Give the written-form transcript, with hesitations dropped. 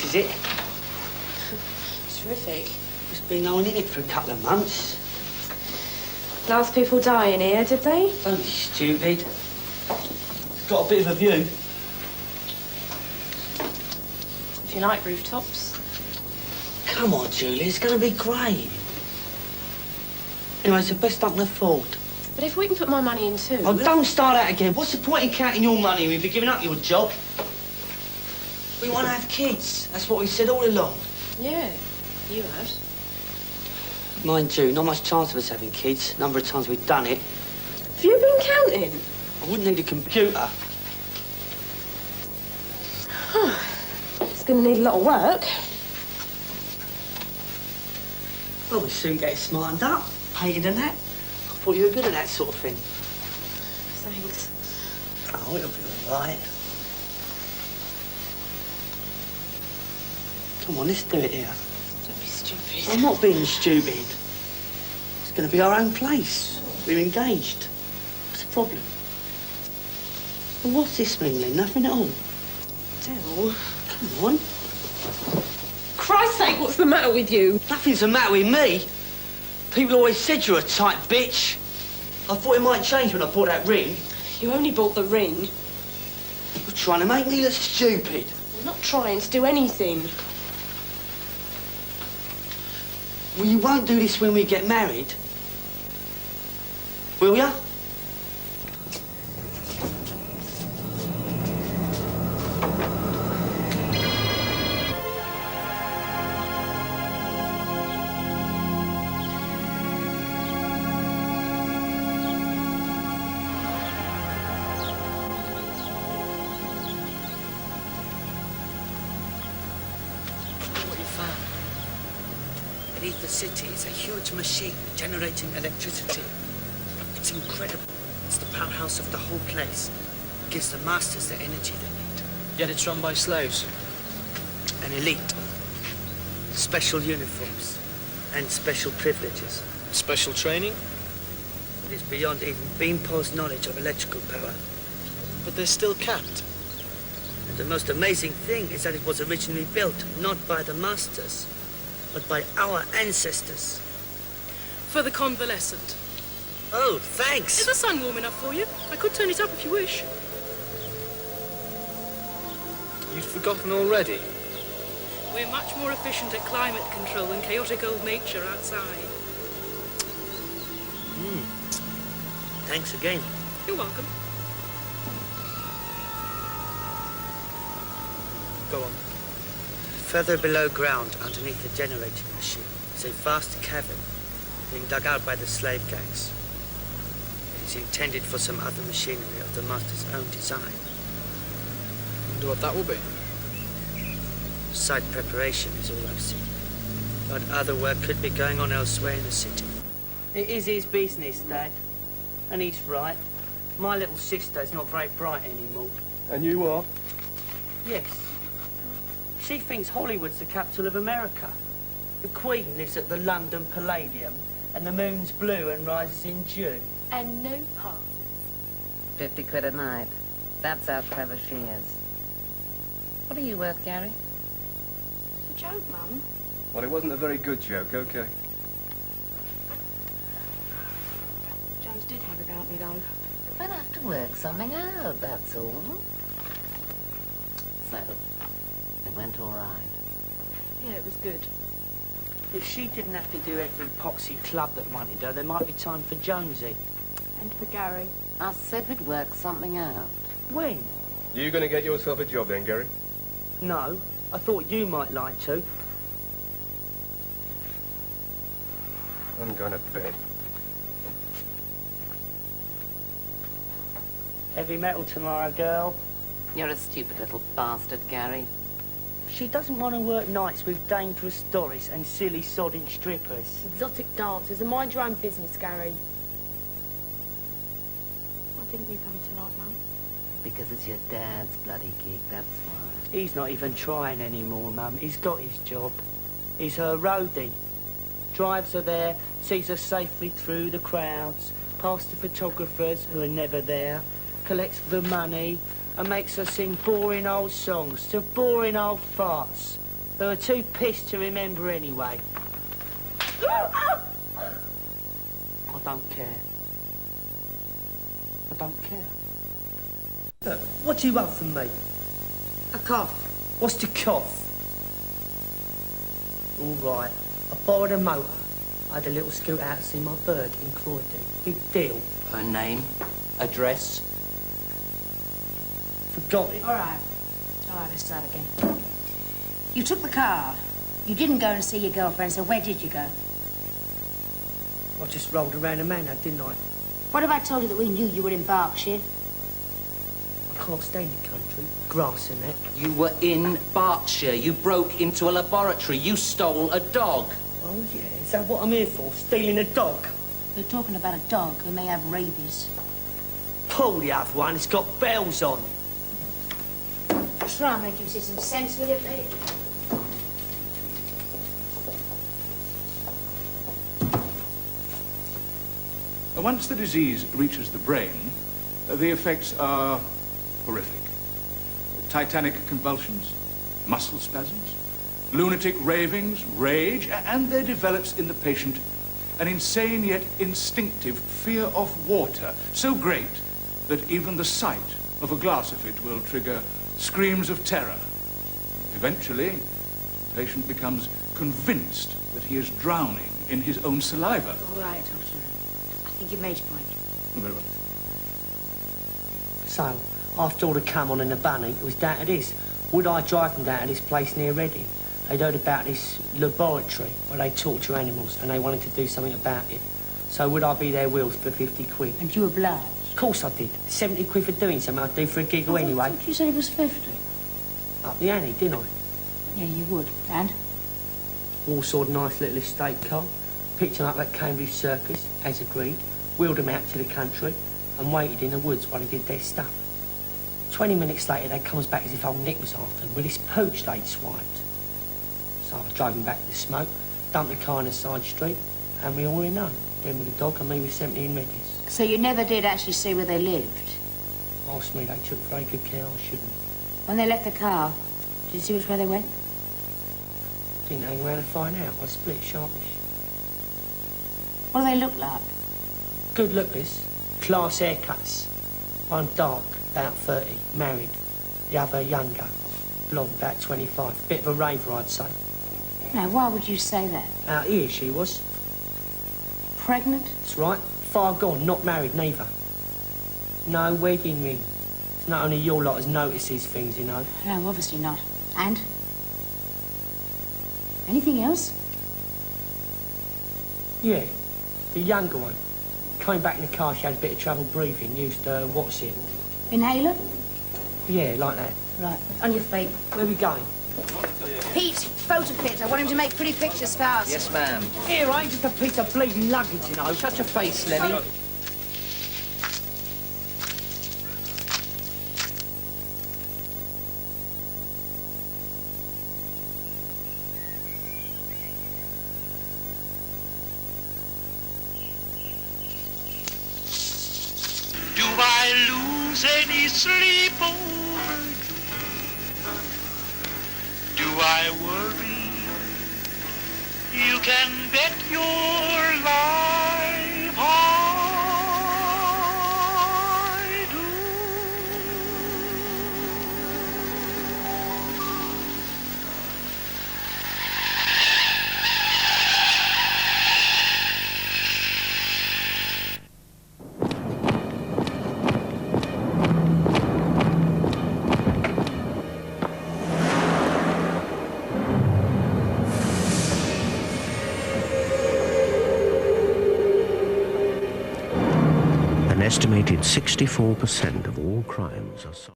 is it? Terrific. Just been on in it for a couple of months. Last people die in here, did they? Don't be stupid. Got a bit of a view. If you like rooftops. Come on, Julie, it's going to be great. Anyway, it's the best I can afford. But if we can put my money in too... Oh, don't start that again. What's the point in counting your money if you're giving up your job? We want to have kids. That's what we said all along. Yeah, you had. Mind you, not much chance of us having kids. Number of times we've done it. Have you been counting? I wouldn't need a computer. It's going to need a lot of work. Well, we soon get it smartened up, painted and that. I thought you were good at that sort of thing. Thanks. Oh, it'll be all right. Come on, let's do it here. Don't be stupid. I'm not being stupid. It's going to be our own place. We're engaged. What's the problem? Well, what's this mean, then? Nothing at all. Del. Come on. Christ's sake, what's the matter with you? Nothing's the matter with me. People always said you're a tight bitch. I thought it might change when I bought that ring. You only bought the ring. You're trying to make me look stupid. I'm not trying to do anything. Well, you won't do this when we get married. Will ya? Beneath the city is a huge machine generating electricity. It's incredible. It's the powerhouse of the whole place. It gives the masters the energy they need. Yet it's run by slaves. An elite. Special uniforms and special privileges. Special training? It is beyond even Beanpole's knowledge of electrical power. But they're still capped. And the most amazing thing is that it was originally built not by the masters, but by our ancestors. For the convalescent. Oh, thanks. Is the sun warm enough for you? I could turn it up if you wish. You'd forgotten already? We're much more efficient at climate control than chaotic old nature outside. Thanks again. You're welcome. Go on. Further below ground, underneath the generating machine, is a vast cavern being dug out by the slave gangs. It is intended for some other machinery of the master's own design. Wonder what that will be. Site preparation is all I've seen. But other work could be going on elsewhere in the city. It is his business, Dad. And he's right. My little sister's not very bright anymore. And you are? Yes. She thinks Hollywood's the capital of America. The Queen lives at the London Palladium, and the moon's blue and rises in June. And no passes. 50 quid a night. That's how clever she is. What are you worth, Gary? It's a joke, Mum. Well, it wasn't a very good joke, okay. Jones did have a go at me, though. We'll have to work something out, that's all. So, it went all right. Yeah, it was good. If she didn't have to do every poxy club that wanted her, there might be time for Jonesy. And for Gary. I said we'd work something out. When? You gonna get yourself a job then, Gary? No, I thought you might like to. I'm going to bed. Heavy metal tomorrow, girl. You're a stupid little bastard, Gary. She doesn't want to work nights with dangerous Doris and silly sodding strippers. Exotic dancers, and mind your own business, Gary. Why didn't you come tonight, Mum? Because it's your dad's bloody gig, that's why. He's not even trying anymore, Mum. He's got his job. He's her roadie. Drives her there, sees her safely through the crowds, past the photographers who are never there, collects the money, and makes her sing boring old songs to boring old farts. They were too pissed to remember anyway. I don't care. I don't care. Look, what do you want from me? A cough. What's the cough? All right. I borrowed a motor. I had a little scoot out to see my bird in Croydon. Big deal. Her name, address. Forgot it. All right, let's start again. You took the car. You didn't go and see your girlfriend, so where did you go? I just rolled around a manor, didn't I? What if I told you that we knew you were in Berkshire? I can't stay in the country. Grass and that. You were in Berkshire. You broke into a laboratory. You stole a dog. Oh, yeah. Is that what I'm here for? Stealing a dog? You're talking about a dog who may have rabies. Pull the other one. It's got bells on. Try and make you see some sense with it, mate. Once the disease reaches the brain, the effects are horrific. Titanic convulsions, muscle spasms, lunatic ravings, rage, and there develops in the patient an insane yet instinctive fear of water, so great that even the sight of a glass of it will trigger screams of terror. Eventually, the patient becomes convinced that he is drowning in his own saliva. All right, Doctor. I think you've made your point. Very well. So, after all the come on in the bunny, it was down to this. Would I drive them down to this place near Reading? They'd heard about this laboratory where they torture animals and they wanted to do something about it. So would I be their wheels for 50 quid? And you obliged? Of course I did. 70 quid for doing something I'd do for a giggle anyway. I thought you said it was 50. Up the ante, didn't I? Yeah, you would. And? Warsawed nice little estate car, picked them up at Cambridge Circus, as agreed, wheeled them out to the country and waited in the woods while they did their stuff. 20 minutes later, they comes back as if old Nick was after them with this pooch they'd swiped. So I drove them back to the smoke, dumped the car in a side street, and we all in none. Them with the dog and me with 17 meddies. So you never did actually see where they lived? Asked me, they took very good care I shouldn't. When they left the car, did you see which way they went? Didn't hang around to find out. I split sharpish. What do they look like? Good lookers, class haircuts. One dark, about 30, married. The other younger, blonde, about 25. Bit of a raver, I'd say. Now, why would you say that? Out here she was. Pregnant? That's right. Far gone, not married neither. No wedding ring. It's not only your lot as notice these things, you know. No, obviously not. And? Anything else? Yeah, the younger one. Came back in the car, she had a bit of trouble breathing, used, what's it? Inhaler? Yeah, like that. Right, on your feet. Where are we going? Pete, photo fit. I want him to make pretty pictures fast. Yes, ma'am. Here, I ain't just a piece of bleeding luggage, you know. Shut your face, Lenny. Do I lose any sleep over you? Do I worry? You can bet your life I do. An estimated 64% of all crimes are solved.